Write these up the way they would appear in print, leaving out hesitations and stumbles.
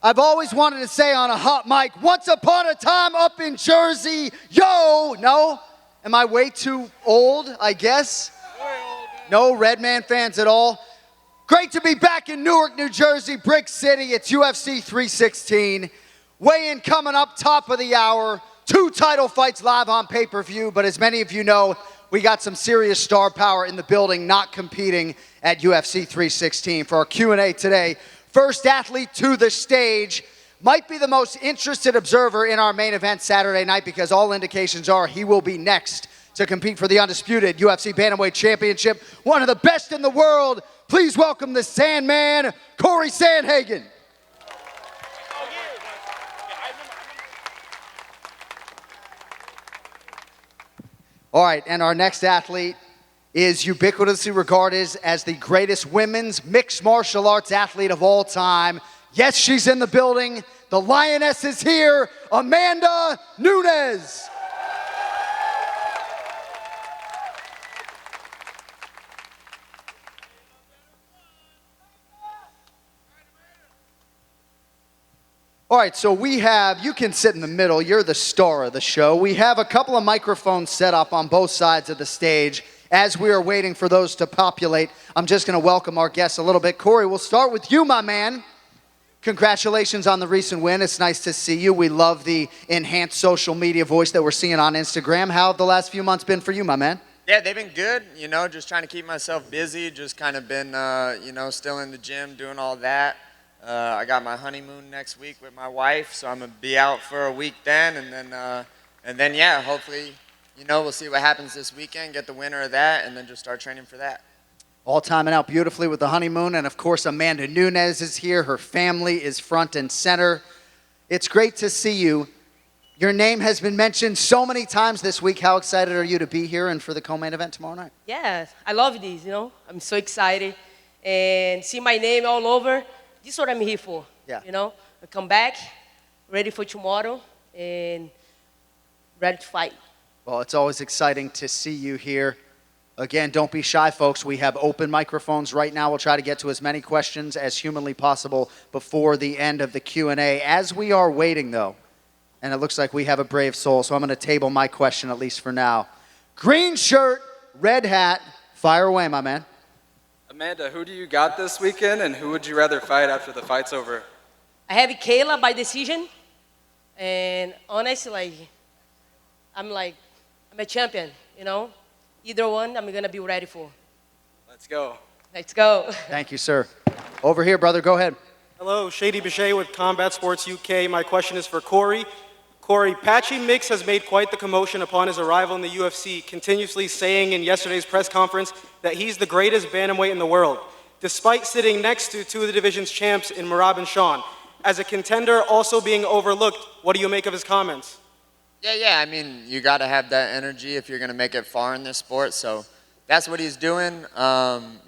I've always wanted to say on a hot mic, once upon a time up in Jersey, yo, no? Am I way too old, I guess? No Redman fans at all? Great to be back in Newark, New Jersey, Brick City. It's UFC 316. Weigh-in coming up, top of the hour. 2 title fights live on pay-per-view, but as many of you know, we got some serious star power in the building not competing at UFC 316. For our Q&A today, first athlete to the stage might be the most interested observer in our main event Saturday night because all indications are he will be next to compete for the undisputed UFC Bantamweight Championship. One of the best in the world. Please welcome the Sandman, Cory Sandhagen. All right, and our next athlete is ubiquitously regarded as the greatest women's mixed martial arts athlete of all time. Yes, she's in the building. The Lioness is here, Amanda Nunes. All right, so we have, you can sit in the middle, you're the star of the show. We have a couple of microphones set up on both sides of the stage. As we are waiting for those to populate, I'm just gonna welcome our guests a little bit. Cory, we'll start with you, my man. Congratulations on the recent win. It's nice to see you. We love the enhanced social media voice that we're seeing on Instagram. How have the last few months been for you, my man? Yeah, they've been good, you know, just trying to keep myself busy, just kind of been, you know, still in the gym, doing all that. I got my honeymoon next week with my wife, so I'm going to be out for a week then, and then, yeah, hopefully, you know, we'll see what happens this weekend, get the winner of that, and then just start training for that. All timing out beautifully with the honeymoon, and of course, Amanda Nunes is here. Her family is front and center. It's great to see you. Your name has been mentioned so many times this week. How excited are you to be here and for the co-main event tomorrow night? Yeah, I love this, you know. I'm so excited. And see my name all over. This is what I'm here for, you know. I come back, ready for tomorrow, and ready to fight. Well, it's always exciting to see you here. Again, don't be shy, folks. We have open microphones right now. We'll try to get to as many questions as humanly possible before the end of the Q&A. As we are waiting, though, and it looks like we have a brave soul, so I'm going to table my question, at least for now. Green shirt, red hat, fire away, my man. Amanda, who do you got this weekend, and who would you rather fight after the fight's over? I have Kayla by decision, and honestly, I'm a champion, you know? Either one, I'm going to be ready for. Let's go. Let's go. Thank you, sir. Over here, brother, go ahead. Hello, Shady Bichet with Combat Sports UK. My question is for Cory. Cory, Patchy Mix has made quite the commotion upon his arrival in the UFC, continuously saying in yesterday's press conference that he's the greatest bantamweight in the world, despite sitting next to 2 of the division's champs in Merab and Sean. As a contender also being overlooked, what do you make of his comments? Yeah, I mean, you got to have that energy if you're going to make it far in this sport, so that's what he's doing.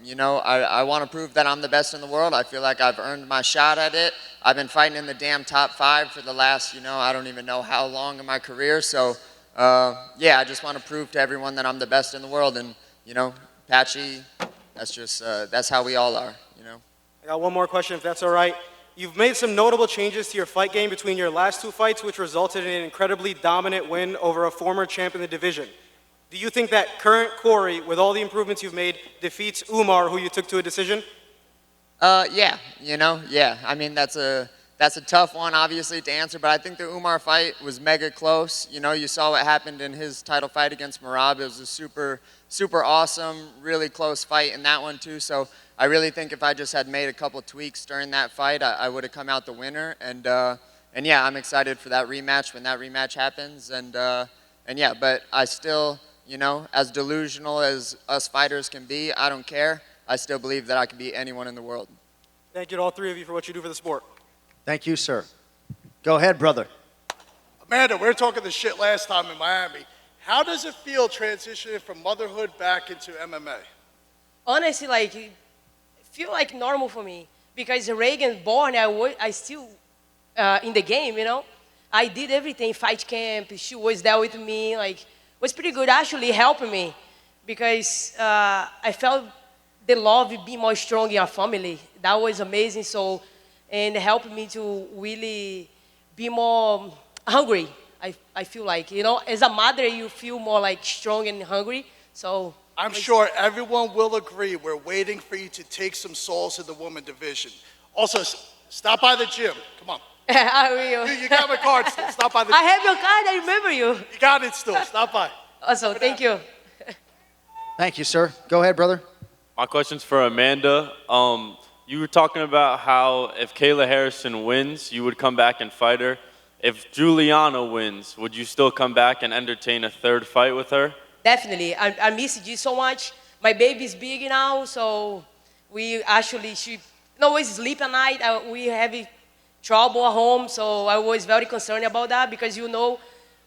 You know, I want to prove that I'm the best in the world. I feel like I've earned my shot at it. I've been fighting in the damn top 5 for the last, you know, I don't even know how long in my career. So, yeah, I just want to prove to everyone that I'm the best in the world. And, you know, Patchy, that's just, that's how we all are, you know. I got one more question, if that's all right. You've made some notable changes to your fight game between your last 2 fights, which resulted in an incredibly dominant win over a former champ in the division. Do you think that current Cory, with all the improvements you've made, defeats Umar, who you took to a decision? Yeah, you know, yeah. I mean, that's a tough one, obviously, to answer, but I think the Umar fight was mega close. You know, you saw what happened in his title fight against Merab. It was a super, super awesome, really close fight in that one, too. So I really think if I just had made a couple tweaks during that fight, I would have come out the winner. And yeah, I'm excited for that rematch when that rematch happens. And yeah, but I still, you know, as delusional as us fighters can be, I don't care. I still believe that I can beat anyone in the world. Thank you to all 3 of you for what you do for the sport. Thank you, sir. Go ahead, brother. Amanda, we were talking this shit last time in Miami. How does it feel transitioning from motherhood back into MMA? Honestly, like, it feel like normal for me because Reagan born, I still in the game, you know. I did everything, fight camp. She was there with me. Like, it was pretty good. Actually, helping me because I felt the love being more strong in our family. That was amazing. So, and helped me to really be more hungry. I feel like, you know, as a mother, you feel more like strong and hungry. So I'm sure everyone will agree we're waiting for you to take some souls in the woman division. Also, stop by the gym. Come on. I will. You got my card still. Stop by the I gym. have your card. I remember you. You got it still. Stop by. Also, thank you. Thank you, sir. Go ahead, brother. My question's for Amanda. You were talking about how if Kayla Harrison wins, you would come back and fight her. If Juliana wins, would you still come back and entertain a third fight with her? Definitely. I miss G so much. My baby's big now, so she always sleep at night. We have trouble at home, so I was very concerned about that because, you know,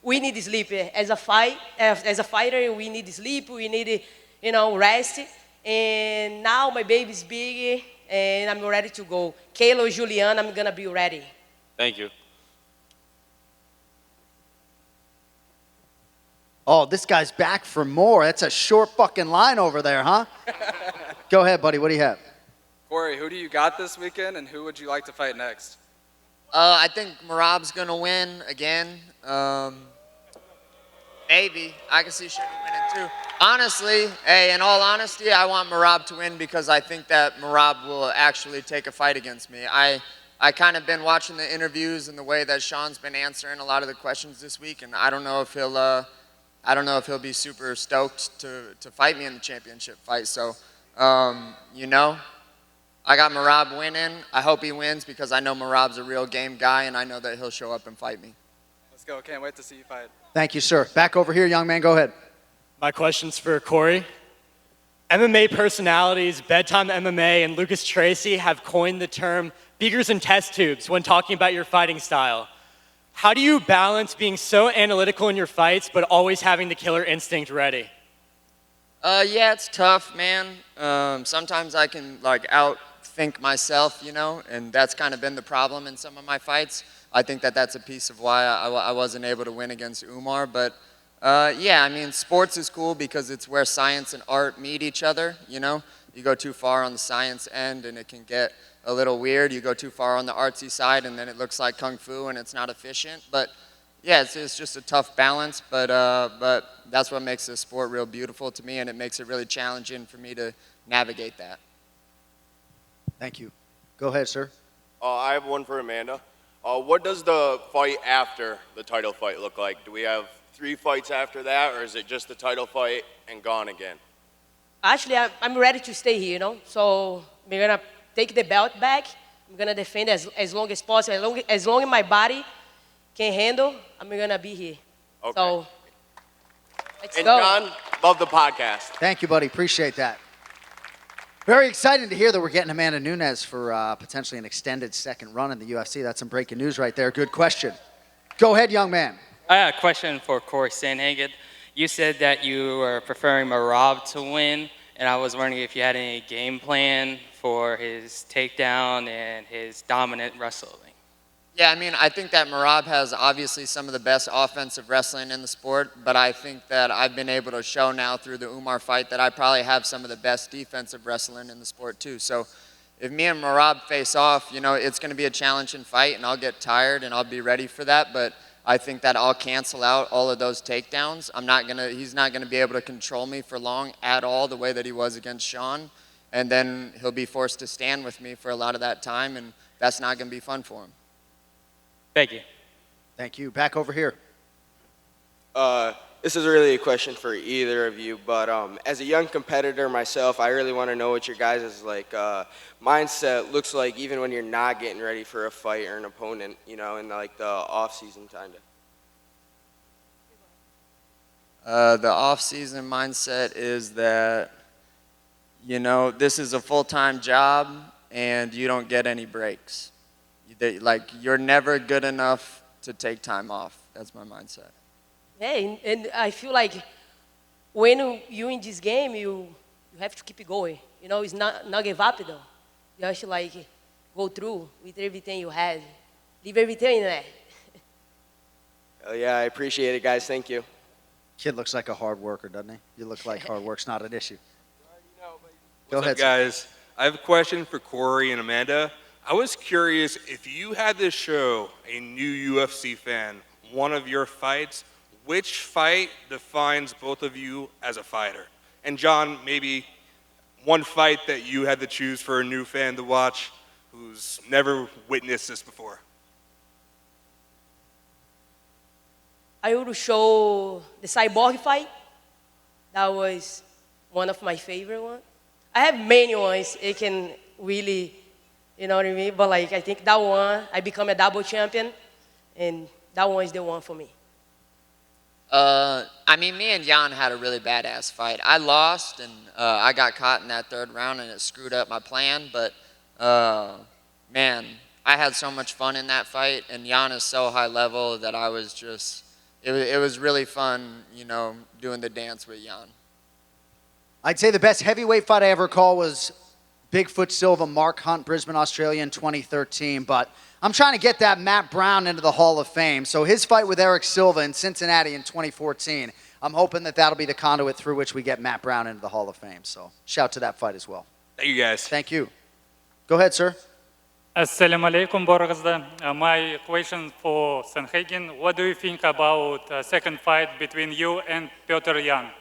we need sleep. As a fighter, we need sleep, we need, you know, rest. And now my baby's big, and I'm ready to go. Kayla or Juliana, I'm gonna be ready. Thank you. Oh, this guy's back for more. That's a short fucking line over there, huh? Go ahead, buddy. What do you have? Corey, who do you got this weekend, and who would you like to fight next? I think Merab's going to win again. Maybe. I can see Sugar winning too. Honestly, in all honesty, I want Merab to win because I think that Merab will actually take a fight against me. I kind of been watching the interviews and the way that Sean's been answering a lot of the questions this week, and I don't know if he'll be super stoked to fight me in the championship fight. So, you know, I got Merab winning. I hope he wins because I know Merab's a real game guy, and I know that he'll show up and fight me. Let's go. Can't wait to see you fight. Thank you, sir. Back over here, young man. Go ahead. My question's for Corey. MMA personalities, Bedtime MMA, and Lucas Tracy have coined the term beakers and test tubes when talking about your fighting style. How do you balance being so analytical in your fights but always having the killer instinct ready? Yeah, it's tough, man. Sometimes I can outthink myself, you know, and that's kind of been the problem in some of my fights. I think that that's a piece of why I wasn't able to win against Umar. But yeah, I mean, sports is cool because it's where science and art meet each other, you know. You go too far on the science end and it can get a little weird. You go too far on the artsy side and then it looks like kung fu and it's not efficient. But yeah, it's just a tough balance, but that's what makes this sport real beautiful to me, and it makes it really challenging for me to navigate that. Thank you. Go ahead, sir. I have one for Amanda. What does the fight after the title fight look like? Do we have 3 fights after that, or is it just the title fight and gone again? Actually, I'm ready to stay here, you know. So we're gonna take the belt back. I'm gonna defend as long as possible. As long as my body can handle, I'm gonna be here. Okay. So let's And go. Jon, love the podcast. Thank you, buddy. Appreciate that. Very exciting to hear that we're getting Amanda Nunes for potentially an extended second run in the UFC. That's some breaking news right there. Good question. Go ahead, young man. I have a question for Cory Sandhagen. You said that you were preferring Merab to win, and I was wondering if you had any game plan for his takedown and his dominant wrestling. Yeah, I mean, I think that Merab has obviously some of the best offensive wrestling in the sport, but I think that I've been able to show now through the Umar fight that I probably have some of the best defensive wrestling in the sport too. So if me and Merab face off, you know, it's going to be a challenging fight, and I'll get tired, and I'll be ready for that, but I think that I'll cancel out all of those takedowns. He's not going to be able to control me for long at all the way that he was against Sean, and then he'll be forced to stand with me for a lot of that time, and that's not going to be fun for him. Thank you. Thank you. Back over here. This is really a question for either of you, but as a young competitor myself, I really want to know what your guys' mindset looks like, even when you're not getting ready for a fight or an opponent, you know, in the off season kind The off-season mindset is that, you know, this is a full-time job and you don't get any breaks. You're never good enough to take time off. That's my mindset. Hey, and I feel like when you're in this game, you have to keep it going. You know, it's not give up though. You have to go through with everything you had. Leave everything in there. of. Yeah, I appreciate it, guys. Thank you. Kid looks like a hard worker, doesn't he? You look like hard work's not an issue. Go What's ahead, up, guys? I have a question for Corey and Amanda. I was curious if you had to show a new UFC fan one of your fights, which fight defines both of you as a fighter? And Jon, maybe one fight that you had to choose for a new fan to watch who's never witnessed this before. I would show the Cyborg fight. That was one of my favorite ones. I have many ones. It can really, you know what I mean? But like, I think that one, I become a double champion, and that one is the one for me. I mean, me and Jan had a really badass fight. I lost, and I got caught in that third round, and it screwed up my plan. But man, I had so much fun in that fight, and Jan is so high level that I was just. It was really fun, you know, doing the dance with Jan. I'd say the best heavyweight fight I ever called was Bigfoot Silva, Mark Hunt, Brisbane, Australia in 2013. But I'm trying to get that Matt Brown into the Hall of Fame. So his fight with Eric Silva in Cincinnati in 2014, I'm hoping that that'll be the conduit through which we get Matt Brown into the Hall of Fame. So shout to that fight as well. Thank you, guys. Thank you. Go ahead, sir. Assalamu alaikum, Borgazda. My question for Sandhagen, what do you think about the second fight between you and Petr Yan?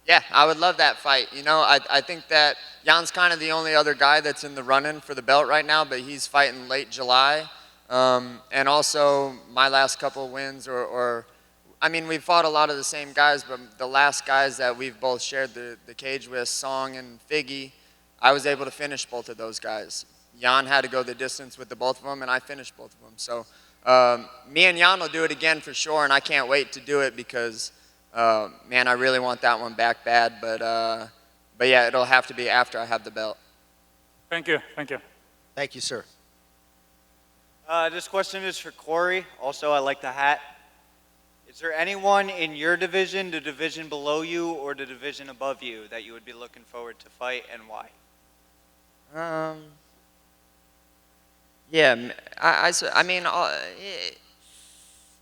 Yeah, I would love that fight. You know, I think that Jan's kind of the only other guy that's in the run-in for the belt right now, but he's fighting late July. And also, my last couple wins, I mean, we've fought a lot of the same guys, but the last guys that we've both shared the cage with, Song and Figgy, I was able to finish both of those guys. Jan had to go the distance with the both of them, and I finished both of them. So me and Jan will do it again for sure, and I can't wait to do it because, man, I really want that one back bad. But yeah, it'll have to be after I have the belt. Thank you. Thank you. Thank you, sir. This question is for Cory. Also, I like the hat. Is there anyone in your division, the division below you, or the division above you that you would be looking forward to fight, and why? Yeah, I mean,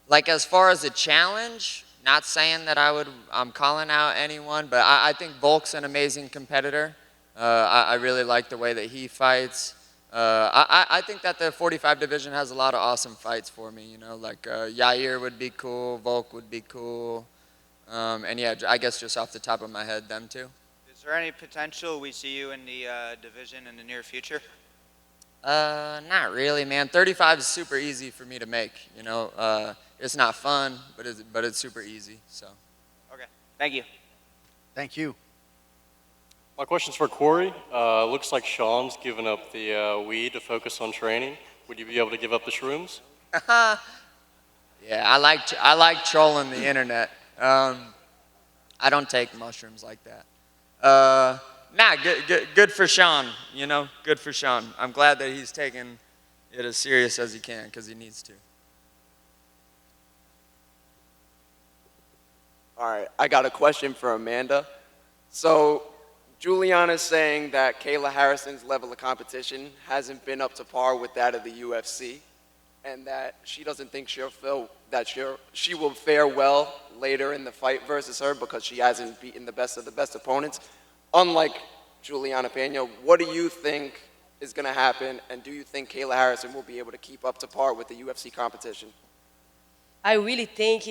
like as far as a challenge, not saying that I'm calling out anyone, but I think Volk's an amazing competitor. I really like the way that he fights. I think that the 45 division has a lot of awesome fights for me, you know, like Yair would be cool, Volk would be cool, and yeah, I guess just off the top of my head, them two. Is there any potential we see you in the division in the near future? Not really, man. 35 is super easy for me to make, you know. It's not fun, but it's super easy, so. Okay, thank you. Thank you. My question's for Cory. Looks like Sean's given up the weed to focus on training. Would you be able to give up the shrooms? Yeah, I like trolling the internet. I don't take mushrooms like that. Nah, good for Sean, you know, good for Sean. I'm glad that he's taking it as serious as he can, because he needs to. All right, I got a question for Amanda. So, Juliana's saying that Kayla Harrison's level of competition hasn't been up to par with that of the UFC, and that she doesn't think she will fare well later in the fight versus her because she hasn't beaten the best of the best opponents. Unlike Juliana Pena, what do you think is going to happen, and do you think Kayla Harrison will be able to keep up to par with the UFC competition? I really think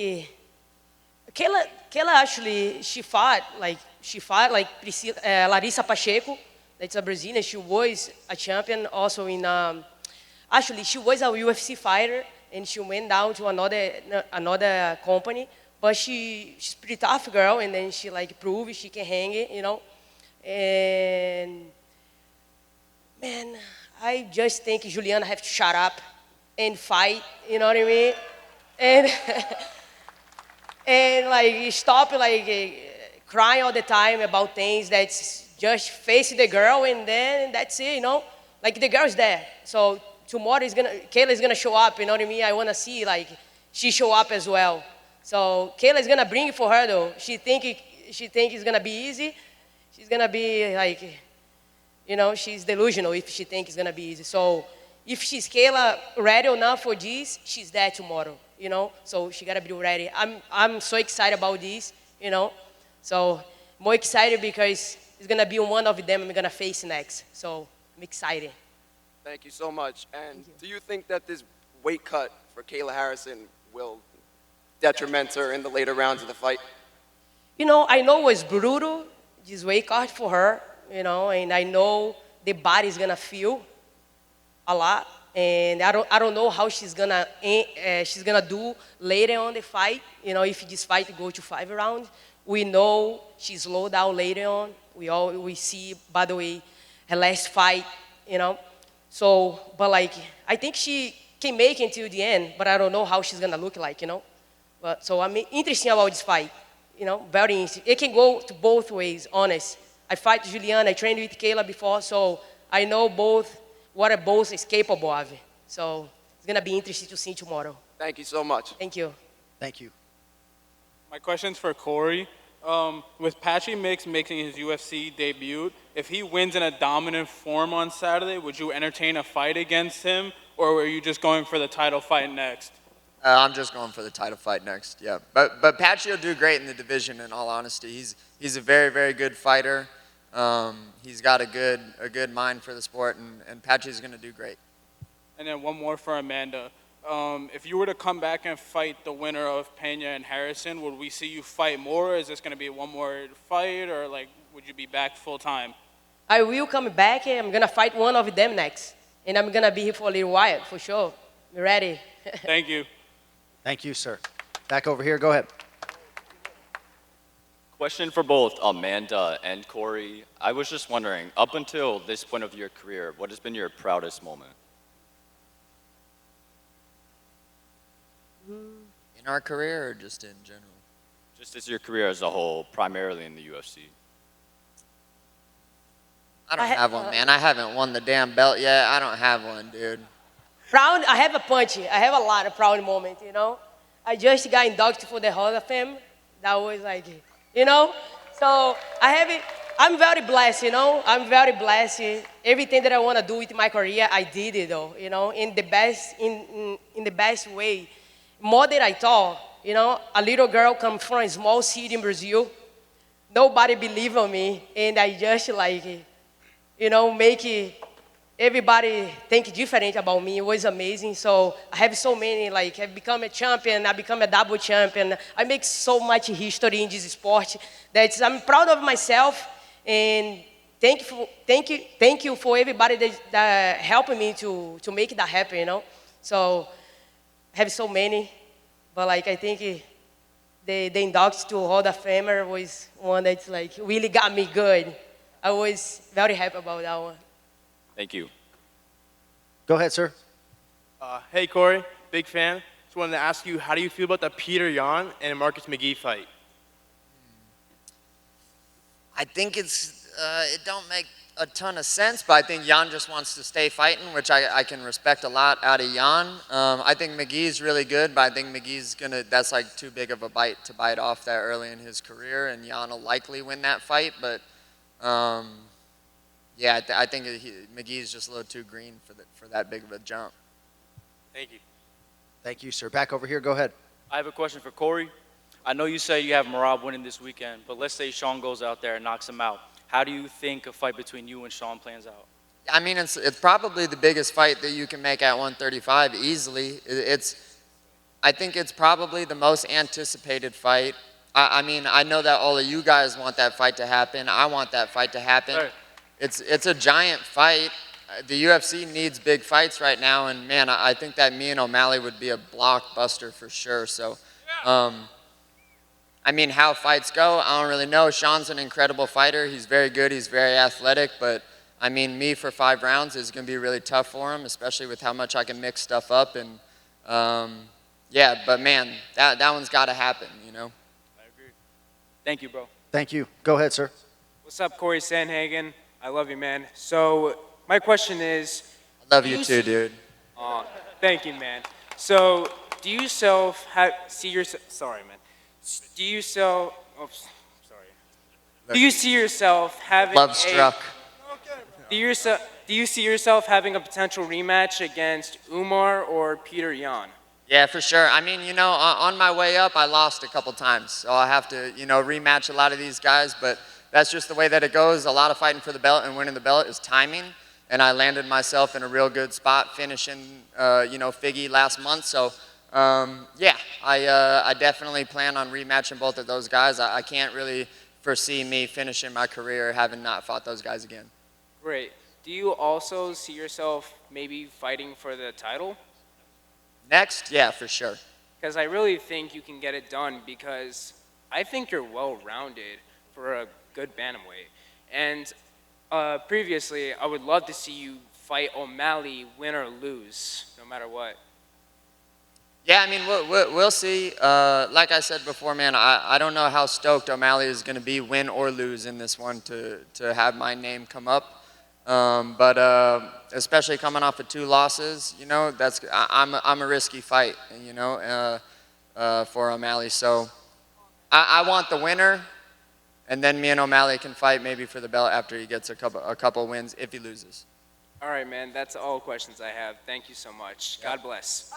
Kayla actually, she fought like Larissa Pacheco, that's a Brazilian. She was a champion also in, actually she was a UFC fighter, and she went down to another company, but she's pretty tough girl, and then she like proved she can hang it, you know. And man, I just think Juliana have to shut up and fight, you know what I mean? And and like stop like crying all the time about things. That's just face the girl, and then that's it, you know. Like the girl's there, so tomorrow Kayla is gonna show up, you know what I mean? I wanna see like she show up as well. So Kayla is gonna bring it for her though. She think it's gonna be easy. She's gonna be like, you know, she's delusional if she thinks it's gonna be easy. So if she's Kayla ready enough for this, she's there tomorrow, you know. So she gotta be ready. I'm so excited about this, you know. So more excited because it's gonna be one of them I'm gonna face next. So I'm excited. Thank you so much. And do you think that this weight cut for Kayla Harrison will detriment her in the later rounds of the fight? You know, I know it was brutal, this weight cut for her, you know, and I know the body's gonna feel a lot, and I don't know how she's gonna do later on the fight. You know, if this fight go to 5 rounds, we know she slowed down later on. We see, by the way, her last fight, you know. So, but like, I think she can make it until the end, but I don't know how she's gonna look like, you know. But so I'm interested about this fight, you know, very interesting. It can go to both ways, honest. I fight Juliana, I trained with Kayla before, so I know what both is capable of. So it's gonna be interesting to see tomorrow. Thank you so much. Thank you. Thank you. My question's for Cory. With Patchy Mix making his UFC debut, if he wins in a dominant form on Saturday, would you entertain a fight against him, or were you just going for the title fight next? I'm just going for the title fight next, yeah. But Patchy will do great in the division, in all honesty. He's a very, very good fighter. He's got a good mind for the sport, and Patchy's going to do great. And then one more for Amanda. If you were to come back and fight the winner of Pena and Harrison, would we see you fight more? Is this going to be one more fight, or like would you be back full time? I will come back, and I'm gonna fight one of them next, and I'm gonna be here for a little while, for sure. You ready? Thank you. Thank you, sir. Back over here. Go ahead. Question for both Amanda and Cory. I was just wondering, up until this point of your career, what has been your proudest moment? In our career or just in general? Just as your career as a whole, primarily in the UFC. I don't have one, man. I haven't won the damn belt yet. I don't have one, dude. Proud, I have a punch. I have a lot of proud moments, you know. I just got inducted for the Hall of Fame. That was like, you know. So I have it. I'm very blessed, you know. I'm very blessed. Everything that I want to do with my career, I did it, though, you know, in the best, in the best way. More than I thought, you know. A little girl comes from a small city in Brazil. Nobody believed on me, and I just like, you know, make it. Everybody think different about me. It was amazing. So I have so many, like I've become a champion, I become a double champion. I make so much history in this sport that I'm proud of myself. And thank you for everybody that helped me to make that happen, you know. So I have so many, but like I think the induction to Hall of Famer was one that's like really got me good. I was very happy about that one. Thank you. Go ahead, sir. Hey, Cory, big fan. Just wanted to ask you, how do you feel about the Peter Yan and Marcus McGee fight? I think it don't make a ton of sense, but I think Jan just wants to stay fighting, which I can respect a lot out of Jan. I think McGee's really good, but I think McGee's that's like too big of a bite to bite off that early in his career, and Jan will likely win that fight, but yeah, I think McGee's just a little too green for that big of a jump. Thank you. Thank you, sir. Back over here. Go ahead. I have a question for Cory. I know you say you have Merab winning this weekend, but let's say Sean goes out there and knocks him out. How do you think a fight between you and Sean plans out? I mean, it's probably the biggest fight that you can make at 135 easily. I think it's probably the most anticipated fight. I mean, I know that all of you guys want that fight to happen. I want that fight to happen. Right. It's a giant fight. The UFC needs big fights right now, and man, I think that me and O'Malley would be a blockbuster for sure. So, I mean, how fights go, I don't really know. Sean's an incredible fighter. He's very good. He's very athletic. But, I mean, me for 5 rounds is going to be really tough for him, especially with how much I can mix stuff up. And, yeah, but, man, that one's got to happen, you know. I agree. Thank you, bro. Thank you. Go ahead, sir. What's up, Cory Sandhagen? I love you, man. So my question is... I love you too, dude. Thank you, man. So do you see yourself... Sorry, man. Do you do you see yourself having Love struck. Do you see yourself having a potential rematch against Umar or Peter Yan? Yeah, for sure. I mean, you know, on my way up, I lost a couple times. So I have to, you know, rematch a lot of these guys. But that's just the way that it goes. A lot of fighting for the belt and winning the belt is timing. and I landed myself in a real good spot finishing, Figgy last month. So, yeah, I definitely plan on rematching both of those guys. I can't really foresee me finishing my career having not fought those guys again. Great. Do you also see yourself maybe fighting for the title? Next? Yeah, for sure. Because I really think you can get it done because I think you're well-rounded for a good bantamweight. And previously, I would love to see you fight O'Malley, win or lose, no matter what. Yeah, I mean, we'll see. Like I said before, man, I don't know how stoked O'Malley is going to be, win or lose in this one, to have my name come up. But especially coming off of 2 losses, I'm a risky fight, for O'Malley. So I want the winner, and then me and O'Malley can fight maybe for the belt after he gets a couple wins if he loses. All right, man. That's all questions I have. Thank you so much. God bless.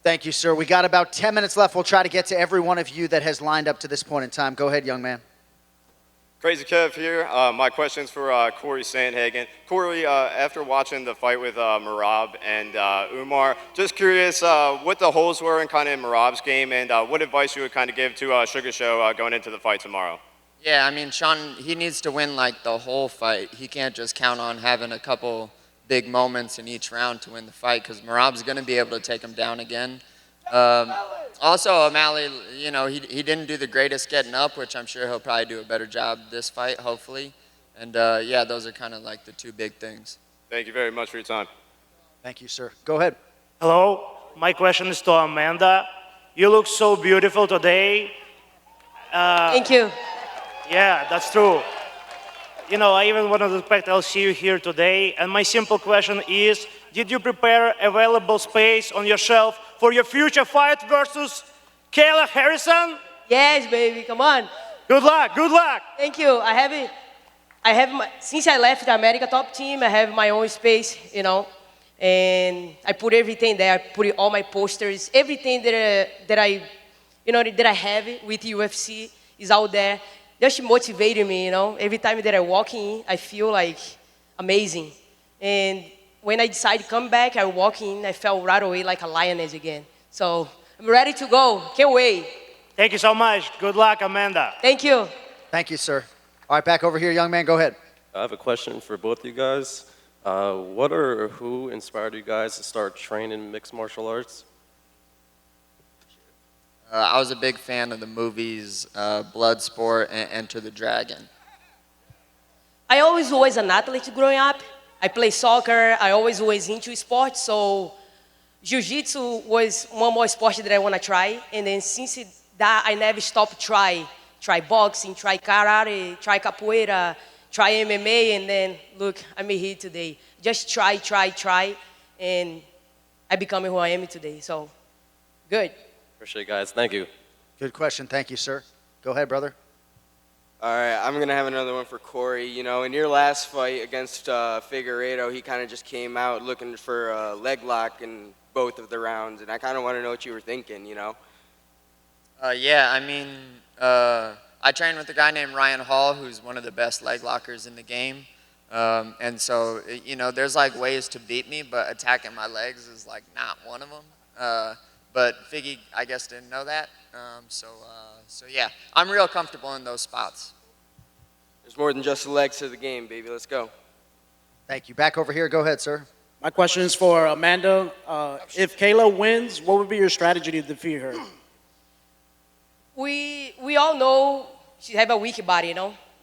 Thank you, sir. We got about 10 minutes left. We'll try to get to every one of you that has lined up to this point in time. Go ahead, young man. Crazy Kev here. My question's for Cory Sandhagen. Cory, after watching the fight with Merab and Umar, just curious what the holes were in kind of Merab's game and what advice you would kind of give to Sugar Show going into the fight tomorrow. Yeah, I mean, Sean, he needs to win like the whole fight. He can't just count on having a couple big moments in each round to win the fight because Merab's going to be able to take him down again. Also, O'Malley, he didn't do the greatest getting up, which I'm sure he'll probably do a better job this fight, hopefully. And yeah, those are kind of like the 2 big things. Thank you very much for your time. Thank you, sir. Go ahead. Hello, my question is to Amanda. You look so beautiful today. Thank you. Yeah, that's true. I even want to respect I'll see you here today. And my simple question is, did you prepare available space on your shelf for your future fight versus Kayla Harrison? Yes, baby. Come on. Good luck. Good luck. Thank you. Since I left the America Top Team, I have my own space, and I put everything there. I put all my posters, everything that I have with UFC is out there. Just motivated me, Every time that I walk in, I feel like amazing. And when I decided to come back, I walk in, I felt right away like a lioness again. So I'm ready to go. Can't wait. Thank you so much. Good luck, Amanda. Thank you. Thank you, sir. All right, back over here, young man. Go ahead. I have a question for both you guys. What or who inspired you guys to start training mixed martial arts? I was a big fan of the movies Bloodsport and Enter the Dragon. I always was an athlete growing up. I play soccer. I always was into sports. So jiu-jitsu was one more sport that I want to try. And then since that, I never stopped try boxing, try karate, try capoeira, try MMA. And then, look, I'm here today. Just try. And I become who I am today. So, good. Appreciate it, guys. Thank you. Good question. Thank you, sir. Go ahead, brother. All right, I'm going to have another one for Cory. In your last fight against Figueiredo, he kind of just came out looking for a leg lock in both of the rounds, and I kind of want to know what you were thinking, Yeah, I mean, I trained with a guy named Ryan Hall, who's one of the best leg lockers in the game. And so, there's like ways to beat me, but attacking my legs is like not one of them. But Figgy, I guess, didn't know that. So yeah, I'm real comfortable in those spots. There's more than just the legs to the game, baby. Let's go. Thank you. Back over here. Go ahead, sir. My question is for Amanda. If Kayla wins, what would be your strategy to defeat her? We all know she have a weak body,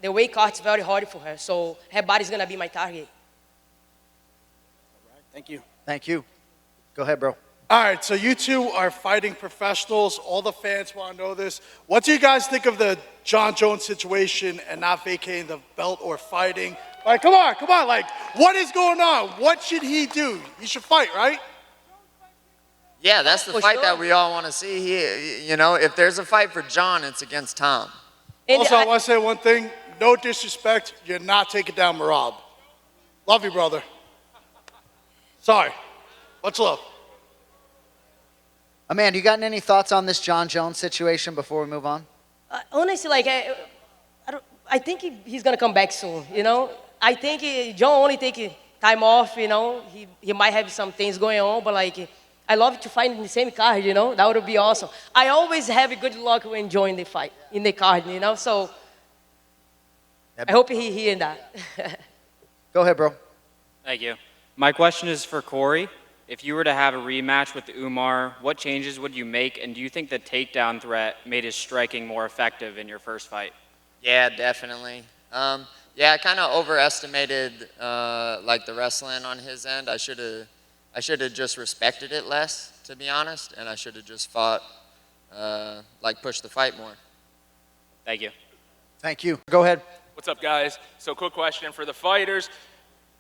The weight cut is very hard for her, so her body's going to be my target. All right, thank you. Thank you. Go ahead, bro. All right, so you two are fighting professionals. All the fans want to know this. What do you guys think of the Jon Jones situation and not vacating the belt or fighting? Like, come on. Like, what is going on? What should he do? He should fight, right? Yeah, that's the fight that we all want to see here. If there's a fight for Jon, it's against Tom. Also, I want to say one thing. No disrespect. You're not taking down Merab. Love you, brother. Sorry. Much love. Amanda, you got any thoughts on this Jon Jones situation before we move on? Honestly, I think he's going to come back soon, I think John only take time off, you know. He might have some things going on, but like, I love to fight in the same card, you know. That would be awesome. I always have good luck when joining the fight in the card, you know. So I hope he hearing that. Go ahead, bro. Thank you. My question is for Corey. If you were to have a rematch with Umar, what changes would you make, and do you think the takedown threat made his striking more effective in your first fight? Yeah, definitely. Yeah, I kind of overestimated like the wrestling on his end. I should have just respected it less, to be honest, and I should have just fought, like pushed the fight more. Thank you. Thank you. Go ahead. What's up, guys? So, quick question for the fighters.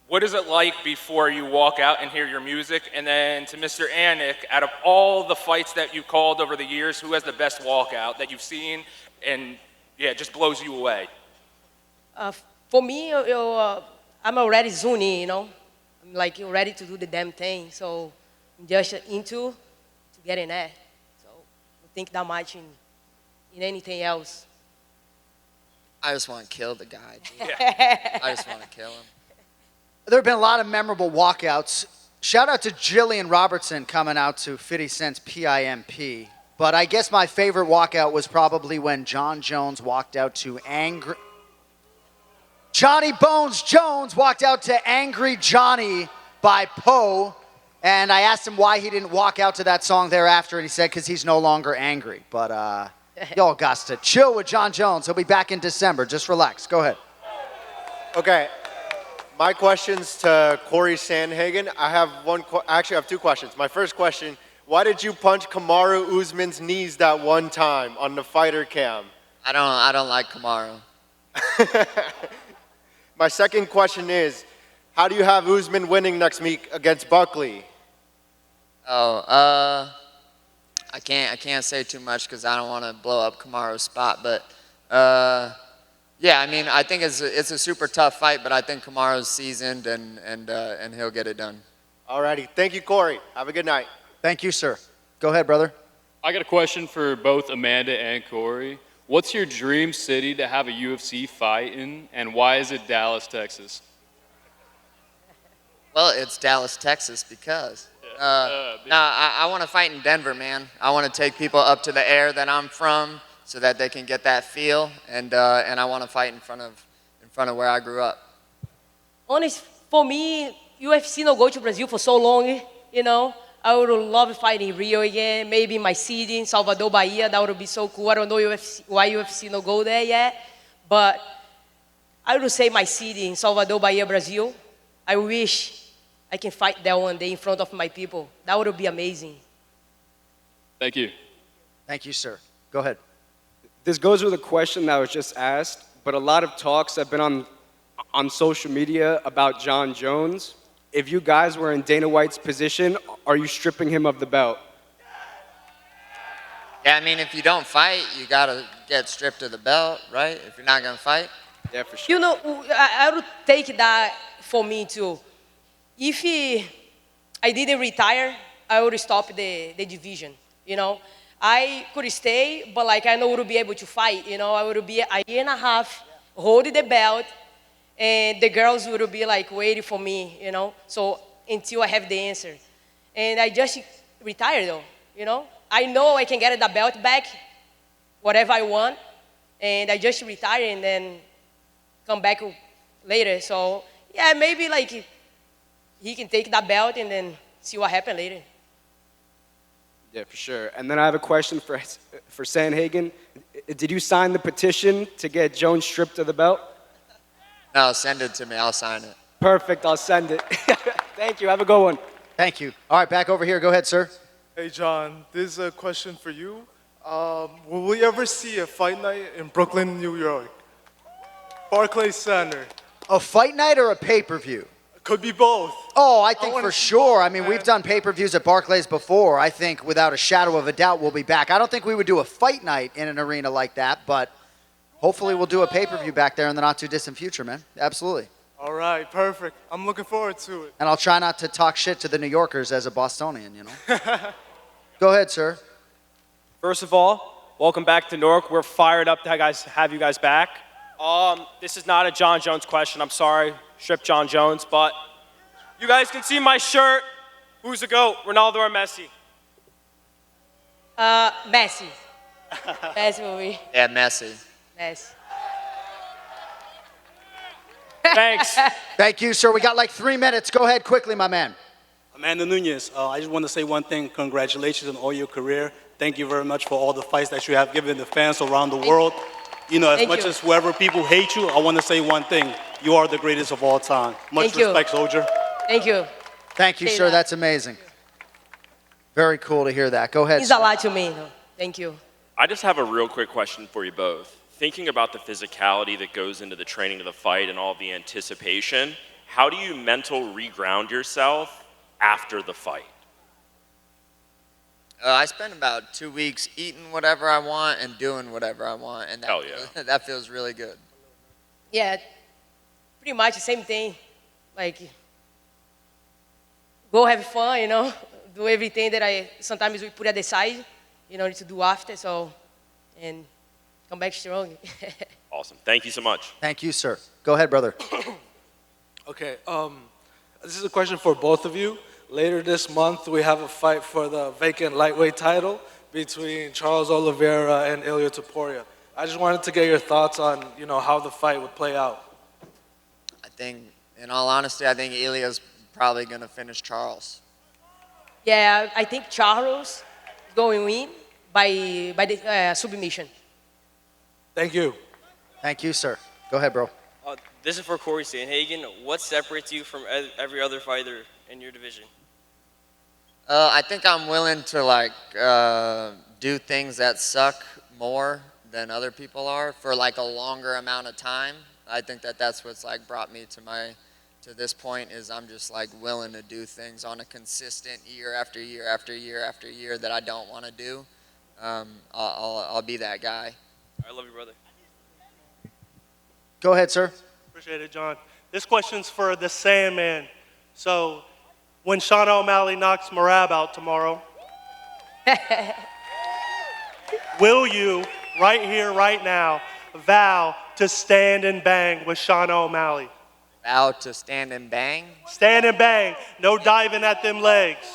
What is it like before you walk out and hear your music? And then to Mr. Anik, out of all the fights that you've called over the years, who has the best walkout that you've seen and, yeah, just blows you away? For me, I'm already zoned in, you know. I'm like ready to do the damn thing. So I'm just into to get in there. So I don't think that much in anything else. I just want to kill the guy, dude. I just want to kill him. There have been a lot of memorable walkouts. Shout out to Jillian Robertson coming out to 50 Cent's PIMP. But I guess my favorite walkout was probably when Jon Jones walked out to Angry... Johnny Bones Jones walked out to Angry Johnny by Poe. And I asked him why he didn't walk out to that song thereafter. And he said, because he's no longer angry. But y'all got to chill with Jon Jones. He'll be back in December. Just relax. Go ahead. Okay. My question's to Cory Sandhagen. I have actually, I have two questions. My first question, why did you punch Kamaru Usman's knees that one time on the fighter cam? I don't like Kamaru. My second question is, how do you have Usman winning next week against Buckley? I can't say too much because I don't want to blow up Kamaru's spot, but yeah, I mean, I think it's a super tough fight, but I think Kamaru's seasoned and he'll get it done. Alrighty, thank you, Corey. Have a good night. Thank you, sir. Go ahead, brother. I got a question for both Amanda and Corey. What's your dream city to have a UFC fight in, and why is it Dallas, Texas? Well, it's Dallas, Texas because I want to fight in Denver, man. I want to take people up to the air that I'm from, so that they can get that feel, and I want to fight in front of where I grew up. Honest, for me, UFC no go to Brazil for so long, you know. I would love fighting in Rio again, maybe in my city, in Salvador, Bahia. That would be so cool. I don't know why UFC no go there yet, but I would say my city in Salvador, Bahia, Brazil. I wish I can fight there one day in front of my people. That would be amazing. Thank you. Thank you, sir. Go ahead. This goes with a question that was just asked, but a lot of talks have been on social media about Jon Jones. If you guys were in Dana White's position, are you stripping him of the belt? Yeah, I mean, if you don't fight, you gotta get stripped of the belt, right? If you're not gonna fight. Yeah, for sure. You know, I would take that for me too. If I didn't retire, I would stop the division, you know. I could stay, but like I know I would be able to fight, you know. I would be a year and a half holding the belt, and the girls would be like waiting for me, you know. So until I have the answer, and I just retired though, you know. I know I can get the belt back, whatever I want, and I just retire and then come back later. So yeah, maybe like he can take that belt and then see what happens later. Yeah, for sure. And then I have a question for Sandhagen. Did you sign the petition to get Jones stripped of the belt? No, send it to me. I'll sign it. Perfect. I'll send it. Thank you. Have a good one. Thank you. All right, back over here. Go ahead, sir. Hey, John, this is a question for you. Will we ever see a fight night in Brooklyn, New York? Barclays Center. A fight night or a pay-per-view? Could be both. Oh, I think for sure. I mean, we've done pay-per-views at Barclays before. I think without a shadow of a doubt we'll be back. I don't think we would do a fight night in an arena like that, but hopefully we'll do a pay-per-view back there in the not-too-distant future, man. Absolutely. All right, perfect. I'm looking forward to it. And I'll try not to talk shit to the New Yorkers as a Bostonian, you know. Go ahead, sir. First of all, welcome back to Newark. We're fired up to have you guys back. This is not a Jon Jones question. I'm sorry. strip Jon Jones, but you guys can see my shirt. Who's the GOAT, Ronaldo or Messi? Messi. Messi will be. Yeah, Messi. Messi. Thanks. Thank you, sir. We got like 3 minutes. Go ahead quickly, my man. Amanda Nunes, I just want to say one thing. Congratulations on all your career. Thank you very much for all the fights that you have given the fans around the world. You know, as much as whoever people hate you, I want to say one thing. You are the greatest of all time. Much respect, soldier. Thank you. Thank you, Say sir. that. That's amazing. Very cool to hear that. Go ahead. Means a sir. lot to me. Thank you. I just have a real quick question for you both. Thinking about the physicality that goes into the training of the fight and all the anticipation, how do you mental reground yourself after the fight? I spend about 2 weeks eating whatever I want and doing whatever I want, and Hell yeah. that feels really good. Yeah, pretty much the same thing. Like, go have fun, you know, do everything that sometimes we put at the side, you know, to do after, so, and come back strong. Awesome. Thank you so much. Thank you, sir. Go ahead, brother. Okay, this is a question for both of you. Later this month, we have a fight for the vacant lightweight title between Charles Oliveira and Ilia Topuria. I just wanted to get your thoughts on, you know, how the fight would play out. I think, in all honesty, I think Ilia's probably going to finish Charles. Yeah, I think Charles is going to win by the submission. Thank you. Thank you, sir. Go ahead, bro. This is for Cory Sandhagen. What separates you from every other fighter in your division? I think I'm willing to do things that suck more than other people are for like a longer amount of time. I think that's what's like brought me to this point is I'm just like willing to do things on a consistent year after year after year after year that I don't want to do. I'll be that guy. I love you, brother. Go ahead, sir. Appreciate it, John. This question's for the Sandman. So, when Sean O'Malley knocks Merab out tomorrow, will you, right here, right now, vow to stand and bang with Sean O'Malley? Vow to stand and bang? Stand and bang. No diving at them legs.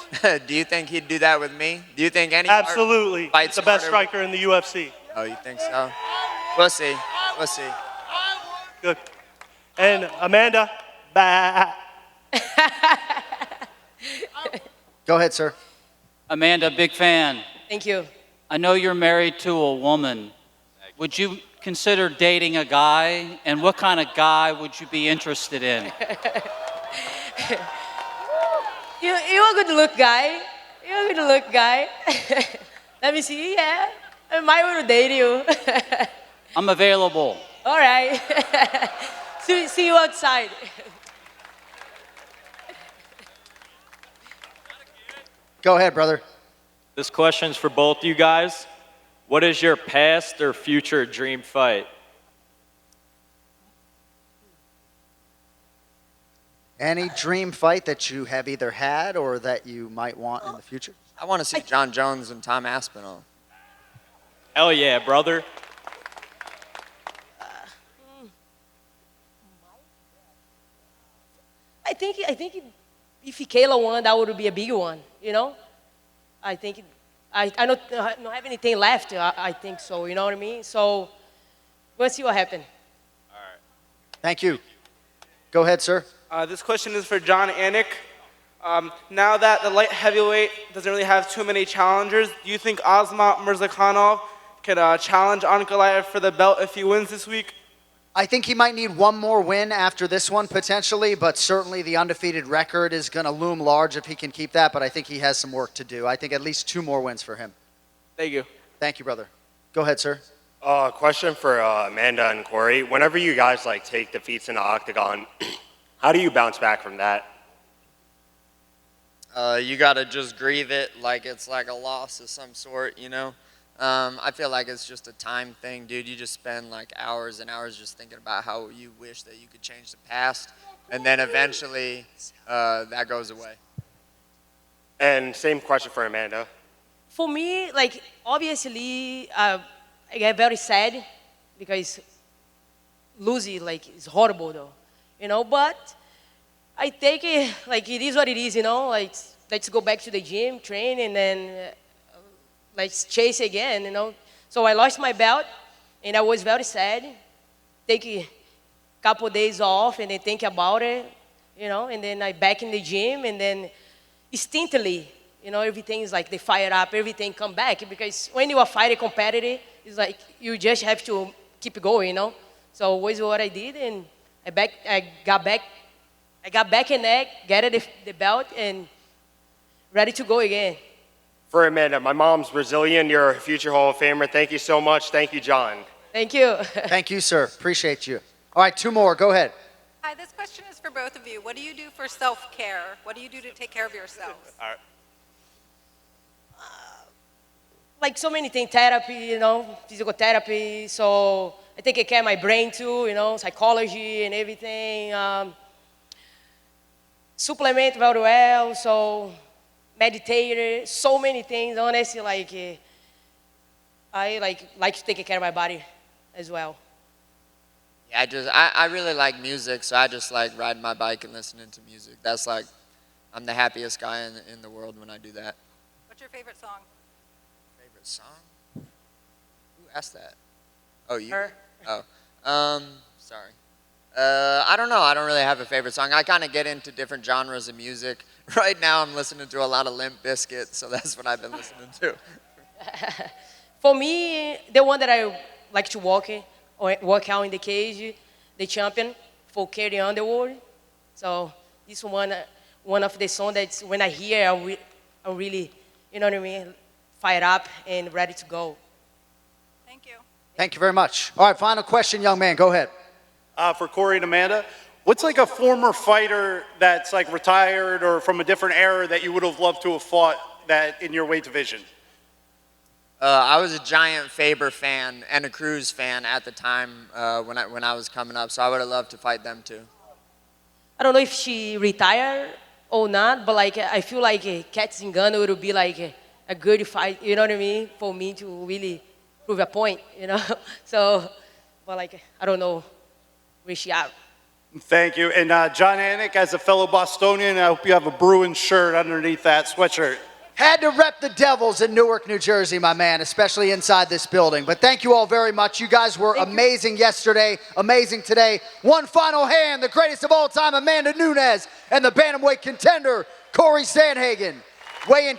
Do you think he'd do that with me? Do you think any Absolutely. fights He's the best harder? striker in the UFC. Oh, you think so? We'll see. We'll see. Good. And Amanda, bah. Go ahead, sir. Amanda, big fan. Thank you. I know you're married to a woman. Would you consider dating a guy? And what kind of guy would you be interested in? You're a good look guy. You're a good look guy. Let me see. Yeah, I might want to date you. I'm available. All right. See you outside. Go ahead, brother. This question's for both you guys. What is your past or future dream fight? Any dream fight that you have either had or that you might want in the future? I want to see Jon Jones and Tom Aspinall. Hell yeah, brother. I think if Kayla won, that would be a big one, you know? I think, I don't have anything left, I think so, you know what I mean? So, we'll see what happens. Thank you. Go ahead, sir. This question is for John Anik. Now that the light heavyweight doesn't really have too many challengers, do you think Asmat Mirzakhanov can challenge Ankalaev for the belt if he wins this week? I think he might need one more win after this one, potentially, but certainly the undefeated record is going to loom large if he can keep that, but I think he has some work to do. I think at least 2 more wins for him. Thank you. Thank you, brother. Go ahead, sir. Question for Amanda and Cory. Whenever you guys take defeats in the octagon, how do you bounce back from that? You got to just grieve it like it's like a loss of some sort, you know? I feel like it's just a time thing, dude. You just spend like hours and hours just thinking about how you wish that you could change the past, and then eventually that goes away. And same question for Amanda. For me, like, obviously, I get very sad because losing, like, is horrible, though, you know? But I take it like it is what it is, you know. Like let's go back to the gym, train, and then let's chase again, you know. So I lost my belt, and I was very sad. Take a couple days off, and then think about it, you know. And then I back in the gym, and then instantly, you know, everything is like they fire up, everything come back because when you are fighting competitive, it's like you just have to keep going, you know. So was what I did, and I got back in neck, get the belt, and ready to go again. For Amanda, my mom's Brazilian. You're a future Hall of Famer. Thank you so much. Thank you, Jon. Thank you. Thank you, sir. Appreciate you. All right, 2 more. Go ahead. Hi, this question is for both of you. What do you do for self-care? What do you do to take care of yourselves? All right. Like so many things, therapy, you know, physical therapy. So I take care of my brain too, you know, psychology and everything. Supplement very well, so meditate, so many things. Honestly, like I like to take care of my body as well. Yeah, I really like music, so I just like riding my bike and listening to music. That's like, I'm the happiest guy in the world when I do that. What's your favorite song? Favorite song? Who asked that? Oh, you? Her. Oh, sorry. I don't know. I don't really have a favorite song. I kind of get into different genres of music. Right now, I'm listening to a lot of Limp Bizkit, so that's what I've been listening to. For me, the one that I like to work out in the cage, the champion for Carrie Underwood. So this one of the songs that when I hear, I'm really, you know what I mean, fired up and ready to go. Thank you. Thank you very much. All right, final question, young man. Go ahead. For Cory and Amanda, what's like a former fighter that's like retired or from a different era that you would have loved to have fought that in your weight division? I was a giant Faber fan and a Cruz fan at the time when I was coming up, so I would have loved to fight them too. I don't know if she retired or not, but like I feel like Cat Zingano would be like a good fight, you know what I mean, for me to really prove a point, you know. So, but like I don't know where she at. Thank you. And Jon Anik, as a fellow Bostonian, I hope you have a Bruins shirt underneath that sweatshirt. Had to rep the Devils in Newark, New Jersey, my man, especially inside this building. But thank you all very much. You guys were amazing yesterday, amazing today. One final hand, the greatest of all time, Amanda Nunes, and the bantamweight contender, Cory Sandhagen. Weigh in.